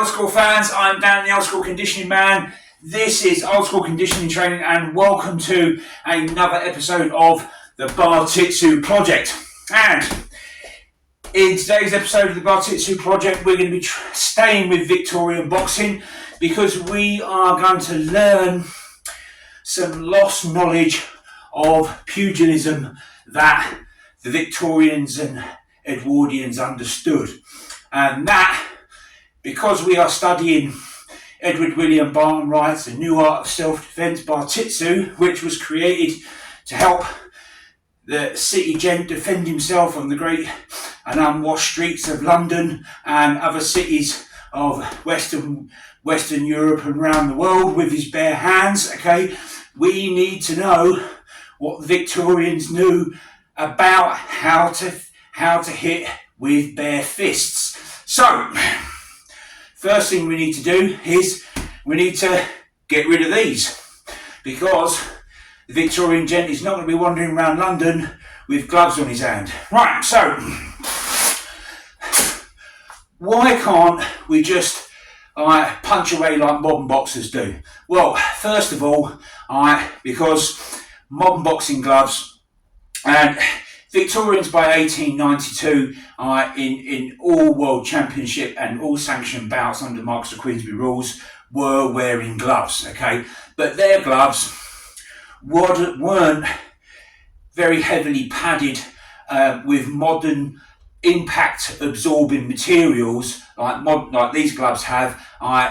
old school fans, I'm Dan the Old School Conditioning Man. This is Old School Conditioning Training and welcome to another episode of the Bartitsu Project. And in today's episode of the Bartitsu Project, we're going to be staying with Victorian boxing because we are going to learn some lost knowledge of pugilism that the Victorians and Edwardians understood. And that, because we are studying William Barton-Wrights, a new art of self-defense, Bartitsu, which was created to help the city gent defend himself on the great and unwashed streets of London and other cities of Western Europe and around the world with his bare hands. Okay, we need to know what the Victorians knew about how to hit with bare fists. So, first thing we need to do is we need to get rid of these, because the Victorian gent is not going to be wandering around London with gloves on his hand. Right, so why can't we just punch away like modern boxers do? Well, first of all, because modern boxing gloves and Victorians by 1892 in all world championship and all sanctioned bouts under Marquess of Queensberry rules were wearing gloves, okay? But their gloves weren't very heavily padded with modern impact absorbing materials like these gloves have.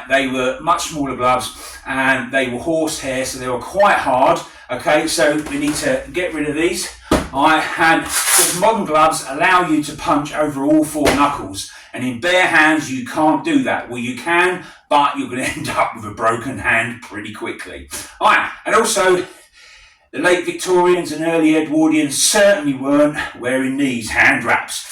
They were much smaller gloves and they were horsehair, so they were quite hard. Okay, so we need to get rid of these. And because modern gloves allow you to punch over all four knuckles, and in bare hands you can't do that. Well, you can, but you're going to end up with a broken hand pretty quickly. And also the late Victorians and early Edwardians certainly weren't wearing these hand wraps,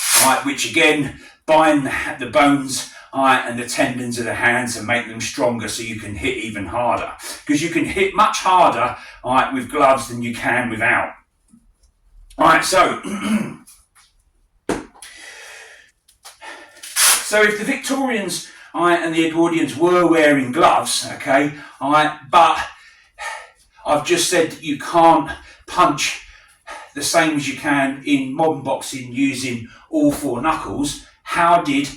which again bind the bones and the tendons of the hands and make them stronger so you can hit even harder. Because you can hit much harder with gloves than you can without. So if the Victorians and the Edwardians were wearing gloves, okay, but I've just said that you can't punch the same as you can in modern boxing using all four knuckles. How did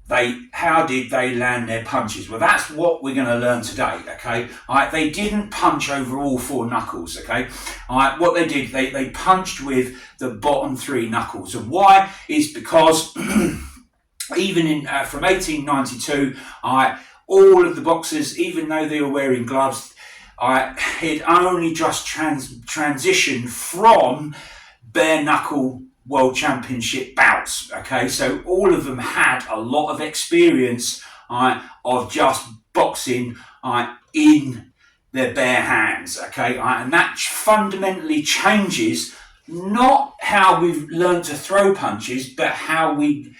they land their punches? Well, that's what we're going to learn today, okay? They didn't punch over all four knuckles, okay? What they did, they punched with the bottom three knuckles. And why? Is because even from 1892, all of the boxers, even though they were wearing gloves, had only just transitioned from bare knuckle World Championship bouts, okay? So all of them had a lot of experience of just boxing in their bare hands, okay? And that fundamentally changes not how we've learned to throw punches, but how we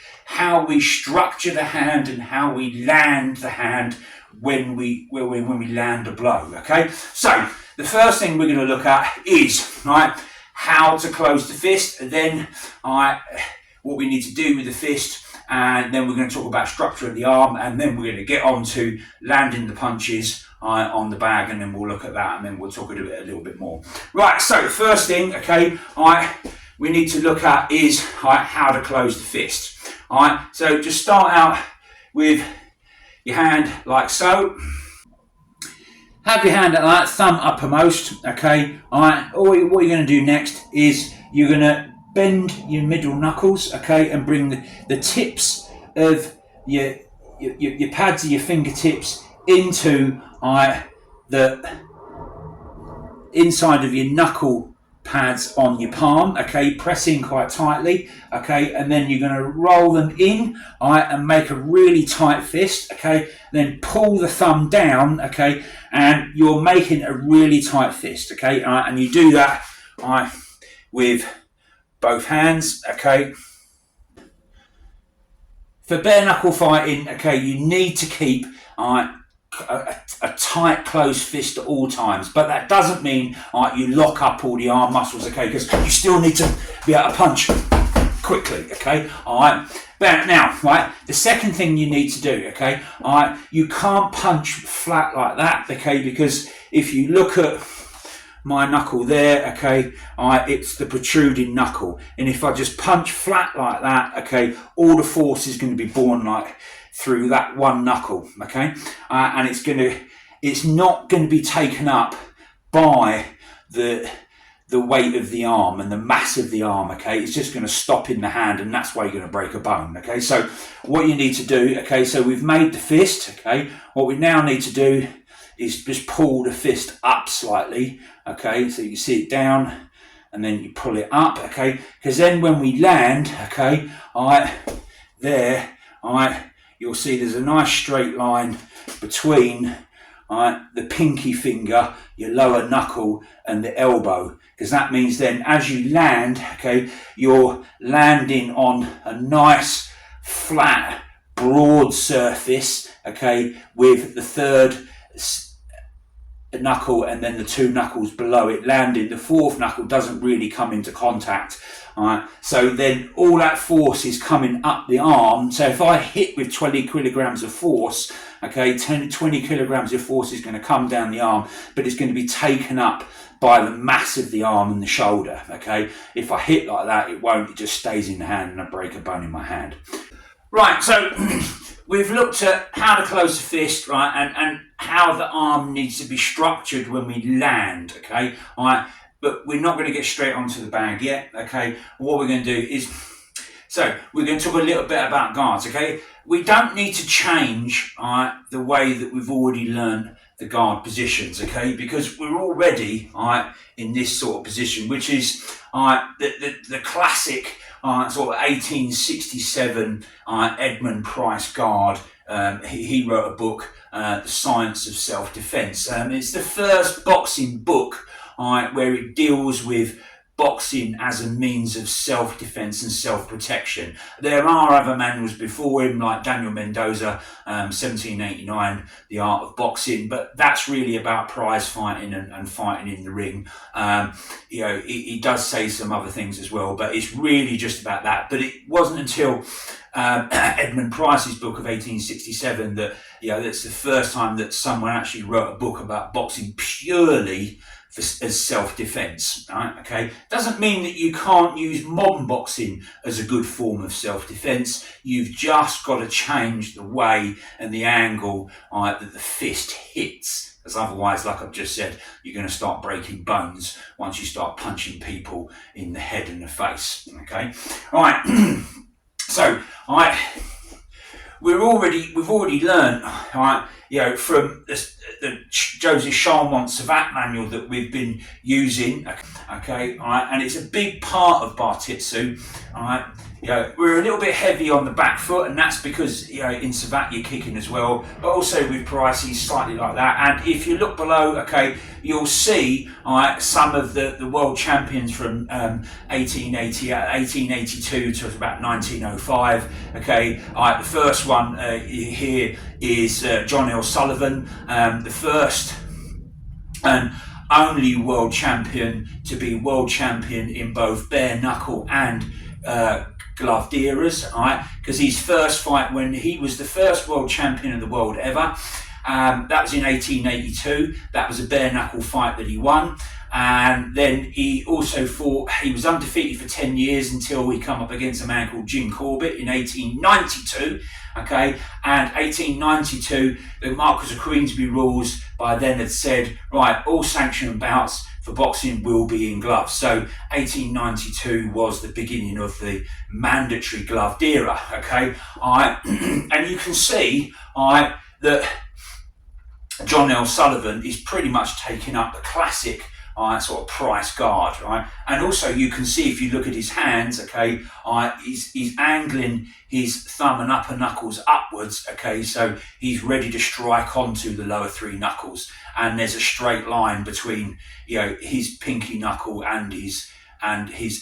structure the hand and how we land the hand when we land a blow, okay? So the first thing we're going to look at is how to close the fist, and then what we need to do with the fist, and then we're going to talk about structure of the arm, and then we're going to get on to landing the punches on the bag, and then we'll look at that, and then we'll talk a little bit more. Right, so the first thing, okay, we need to look at is how to close the fist. So just start out with your hand like so. Have your hand at that, thumb uppermost, okay? What you're going to do next is you're going to bend your middle knuckles, okay, and bring the tips of your pads of your fingertips into the inside of your knuckle pads on your palm, okay, pressing quite tightly, okay, and then you're going to roll them in, and make a really tight fist, okay, then pull the thumb down, okay, and you're making a really tight fist, okay, and you do that with both hands, okay. For bare knuckle fighting, okay, you need to keep a tight closed fist at all times, but that doesn't mean you lock up all the arm muscles, okay, because you still need to be able to punch quickly, okay, But now, right, the second thing you need to do, okay, all right, you can't punch flat like that, okay, because if you look at my knuckle there, okay, all right, it's the protruding knuckle, and if I just punch flat like that, okay, all the force is going to be borne like through that one knuckle, okay, and it's not going to be taken up by the weight of the arm and the mass of the arm, okay, it's just going to stop in the hand, and that's why you're going to break a bone, okay. So what you need to do, okay, so we've made the fist, okay, what we now need to do is just pull the fist up slightly, okay, so you can see it down, and then you pull it up, okay, because then when we land, okay, all right, there, all right, you'll see there's a nice straight line between, all right, the pinky finger, your lower knuckle, and the elbow, because that means then as you land, okay, you're landing on a nice flat broad surface, okay, with the third knuckle and then the two knuckles below it landing. The fourth knuckle doesn't really come into contact, all right, so then all that force is coming up the arm. So if I hit with 20 kilograms of force, okay, 20 kilograms of force is going to come down the arm, but it's going to be taken up by the mass of the arm and the shoulder, okay. If I hit like that, it won't, it just stays in the hand and I break a bone in my hand. Right, so we've looked at how to close the fist, right, and how the arm needs to be structured when we land, okay, all right, but we're not going to get straight onto the bag yet, okay. What we're going to do is, so we're going to talk a little bit about guards, okay. We don't need to change, all right, the way that we've already learned the guard positions, okay, because we're already, all right, in this sort of position, which is, all right, the classic, sort of 1867 Edmund Price guard. He wrote a book, The Science of Self-Defense. It's the first boxing book where it deals with boxing as a means of self-defense and self-protection. There are other manuals before him, like Daniel Mendoza, 1789, The Art of Boxing, but that's really about prize fighting and fighting in the ring. You know, he does say some other things as well, but it's really just about that. But it wasn't until Edmund Price's book of 1867 that, you know, that's the first time that someone actually wrote a book about boxing purely as self-defense, right? Okay, doesn't mean that you can't use modern boxing as a good form of self-defense. You've just got to change the way and the angle that the fist hits, because otherwise, like I've just said, you're going to start breaking bones once you start punching people in the head and the face. Okay, all right. So, all right, we've already learned, all right, you know, from the Joseph Charmont Savate manual that we've been using, okay, all right, and it's a big part of Bartitsu, all right. You know, we're a little bit heavy on the back foot, and that's because, you know, in Savate you're kicking as well, but also with Price he's slightly like that. And if you look below, okay, you'll see, all right, some of the world champions from 1882 to about 1905. Okay, all right, the first one here is John L. Sullivan, the first and only world champion to be world champion in both bare knuckle and gloved eras, right? Because his first fight, when he was the first world champion of the world ever, that was in 1882. That was a bare knuckle fight that he won. And then he also fought, he was undefeated for 10 years until he come up against a man called Jim Corbett in 1892. Okay, and 1892, the Marquis of Queensberry rules by then had said, right, all sanctioned bouts for boxing will be in gloves. So 1892 was the beginning of the mandatory gloved era. Okay, all right, and you can see, all right, that John L. Sullivan is pretty much taking up the classic sort of Price guard, right? And also you can see, if you look at his hands, okay, he's angling his thumb and upper knuckles upwards, okay, so he's ready to strike onto the lower three knuckles, and there's a straight line between, you know, his pinky knuckle and his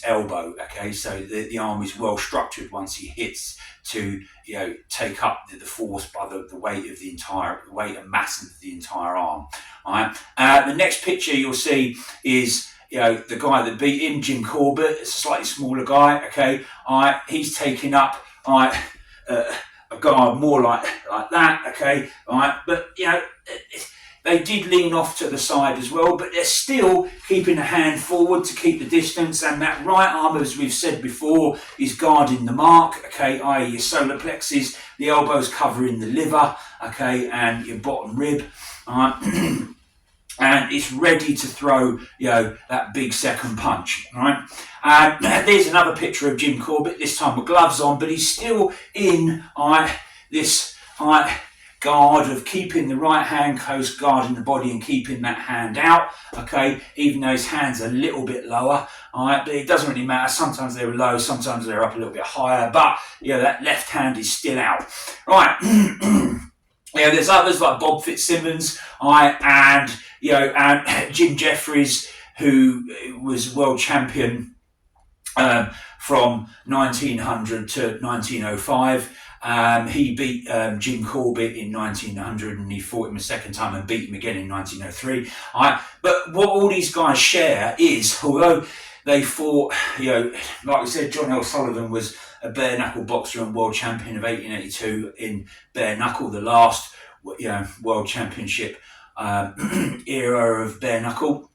elbow, okay, so the arm is well structured once he hits to, you know, take up the force by the weight of the entire weight and mass of the entire arm. All right. The next picture you'll see is, you know, the guy that beat him, Jim Corbett. It's a slightly smaller guy. Okay. All right. He's taking up a guard more like that, okay, all right, but you know, they did lean off to the side as well, but they're still keeping a hand forward to keep the distance, and that right arm, as we've said before, is guarding the mark, okay, i.e. your solar plexus, the elbows covering the liver, okay, and your bottom rib, and it's ready to throw, you know, that big second punch, all right. There's another picture of Jim Corbett, this time with gloves on, but he's still in this guard of keeping the right hand close, guarding the body and keeping that hand out, okay, even though his hand's a little bit lower, all right, but it doesn't really matter. Sometimes they're low, sometimes they're up a little bit higher, but you know, that left hand is still out, right. Yeah, there's others like Bob Fitzsimmons, and you know, and Jim Jeffries, who was world champion from 1900 to 1905. He beat Jim Corbett in 1900, and he fought him a second time and beat him again in 1903. But what all these guys share is, although they fought, you know, like I said, John L. Sullivan was a bare knuckle boxer and world champion of 1882 in bare knuckle, the last, you know, world championship era of bare knuckle.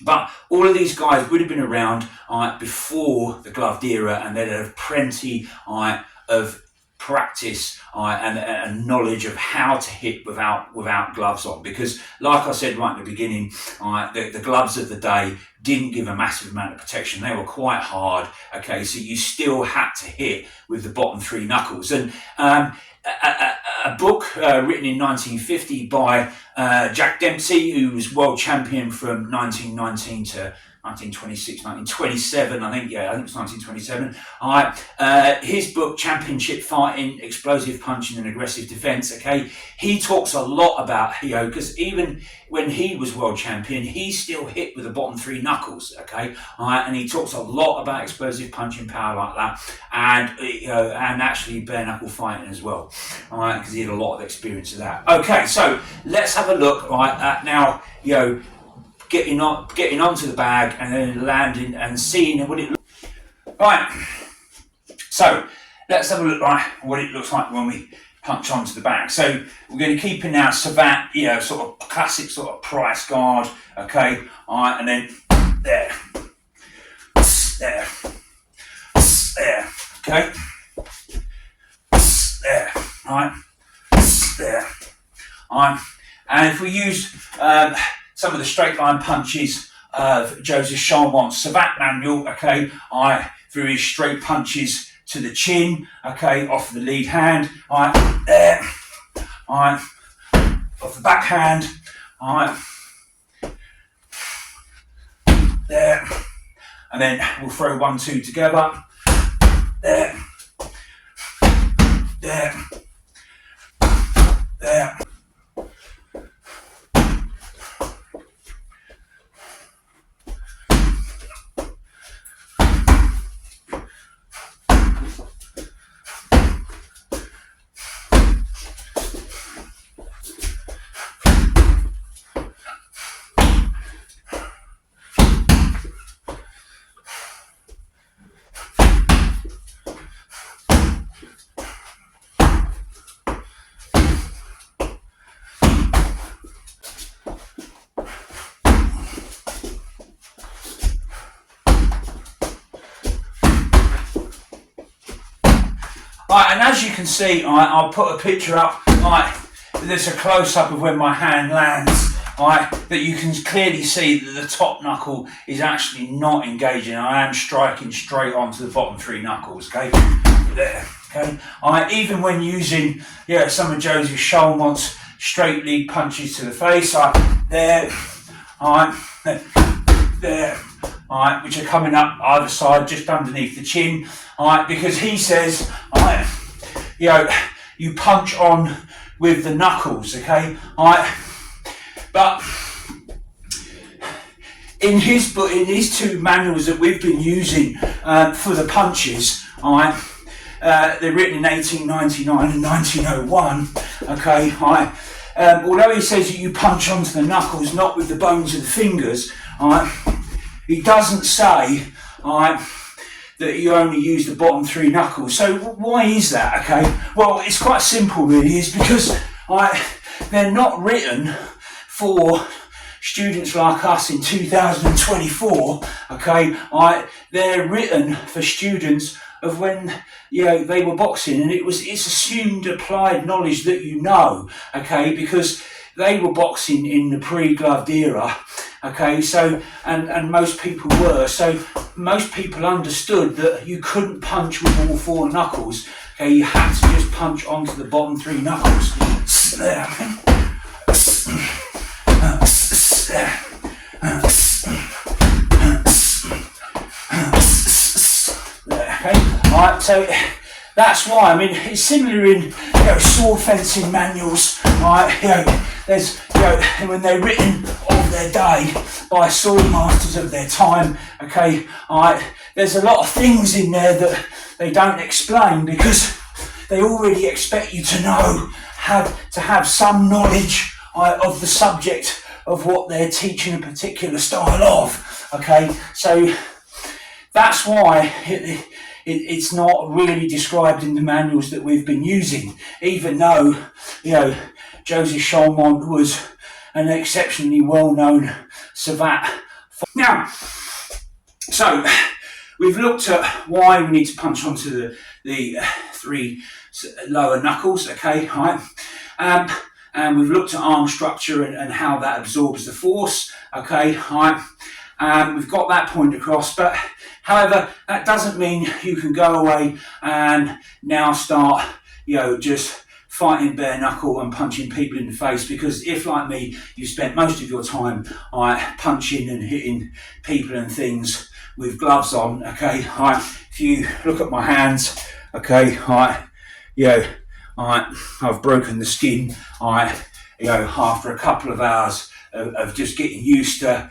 But all of these guys would have been around before the gloved era, and they'd have plenty of practice and knowledge of how to hit without gloves on, because like I said right at the beginning, the gloves of the day didn't give a massive amount of protection. They were quite hard, okay, so you still had to hit with the bottom three knuckles. And a book written in 1950 by Jack Dempsey, who was world champion from 1919 to 1926, 1927, I think it was 1927. His book, Championship Fighting, Explosive Punching and Aggressive Defence, okay, he talks a lot about, you know, because even when he was world champion, he still hit with the bottom three knuckles, okay, and he talks a lot about explosive punching power like that, and and actually bare knuckle fighting as well, because he had a lot of experience of that. Okay, so let's have a look at now, you know, getting onto the bag and then landing and seeing what it looks like. Right, so let's have a look what it looks like when we punch onto the bag. So we're going to keep in our savate, you know, sort of classic sort of price guard, okay, and then there, okay, there, and if we use some of the straight line punches of Joseph Chalmont's savate manual, okay, through his straight punches to the chin, okay, off the lead hand, there, off the backhand, there, and then we'll throw 1, 2 together, there, there, there. And as you can see, I'll put a picture up, there's a close-up of when my hand lands, that you can clearly see that the top knuckle is actually not engaging. I am striking straight onto the bottom three knuckles, okay, there, okay. Even when using, some of Joseph Chalmont's straight lead punches to the face, there, there, which are coming up either side, just underneath the chin, because he says, you punch on with the knuckles, okay, but in his book, in these two manuals that we've been using for the punches, they're written in 1899 and 1901, okay, although he says that you punch onto the knuckles, not with the bones of the fingers, he doesn't say that you only use the bottom 3 knuckles. So why is that? Okay, well, it's quite simple really. Is because they're not written for students like us in 2024. Okay, they're written for students of when they were boxing, and it's assumed applied knowledge that you know. Okay, because they were boxing in the pre-gloved era. Okay, so and most people were, so most people understood that you couldn't punch with all 4 knuckles. Okay, you had to just punch onto the bottom 3 knuckles. There. Okay, alright, so that's why, I mean, it's similar in sword fencing manuals, right? There's, when they're written of their day by sword masters of their time, okay, there's a lot of things in there that they don't explain because they already expect you to know, to have some knowledge of the subject of what they're teaching a particular style of, okay? So that's why it's not really described in the manuals that we've been using, even though, Joseph Chalmont was an exceptionally well-known savate. Now, so we've looked at why we need to punch onto the 3 lower knuckles, okay, right? And we've looked at arm structure and how that absorbs the force, okay, right? We've got that point across, but however, that doesn't mean you can go away and now start, just fighting bare knuckle and punching people in the face, because if, like me, you spent most of your time punching and hitting people and things with gloves on, okay, if you look at my hands, okay, I've broken the skin, after a couple of hours of just getting used to,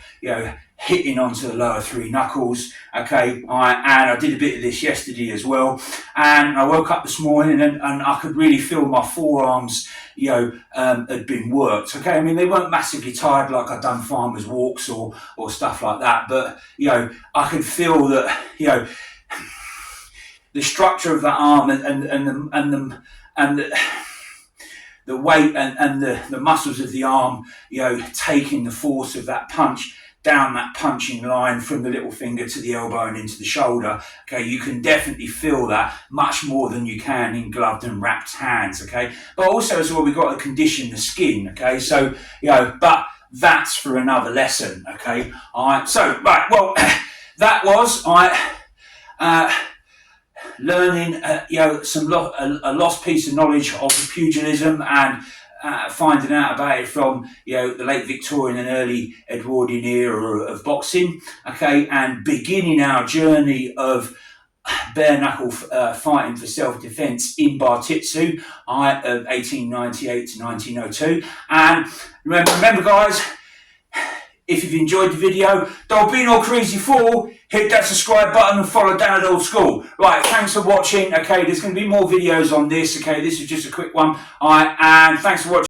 hitting onto the lower 3 knuckles, okay, and I did a bit of this yesterday as well, and I woke up this morning and I could really feel my forearms, had been worked, okay. I mean, they weren't massively tired like I'd done farmers walks or stuff like that, but, I could feel that, the structure of that arm and the weight and the muscles of the arm, taking the force of that punch down that punching line from the little finger to the elbow and into the shoulder, okay, you can definitely feel that much more than you can in gloved and wrapped hands, okay. But also as well, we've got to condition the skin, okay, so, but that's for another lesson, okay. Alright, so, right, well, that was, learning, a lost piece of knowledge of pugilism and finding out about it from the late Victorian and early Edwardian era of boxing, okay, and beginning our journey of bare knuckle fighting for self-defense in Bartitsu, of 1898 to 1902. And remember guys, if you've enjoyed the video, don't be no crazy fool, hit that subscribe button and follow down at old school. Right, thanks for watching. Okay, there's going to be more videos on this. Okay, this is just a quick one. And thanks for watching.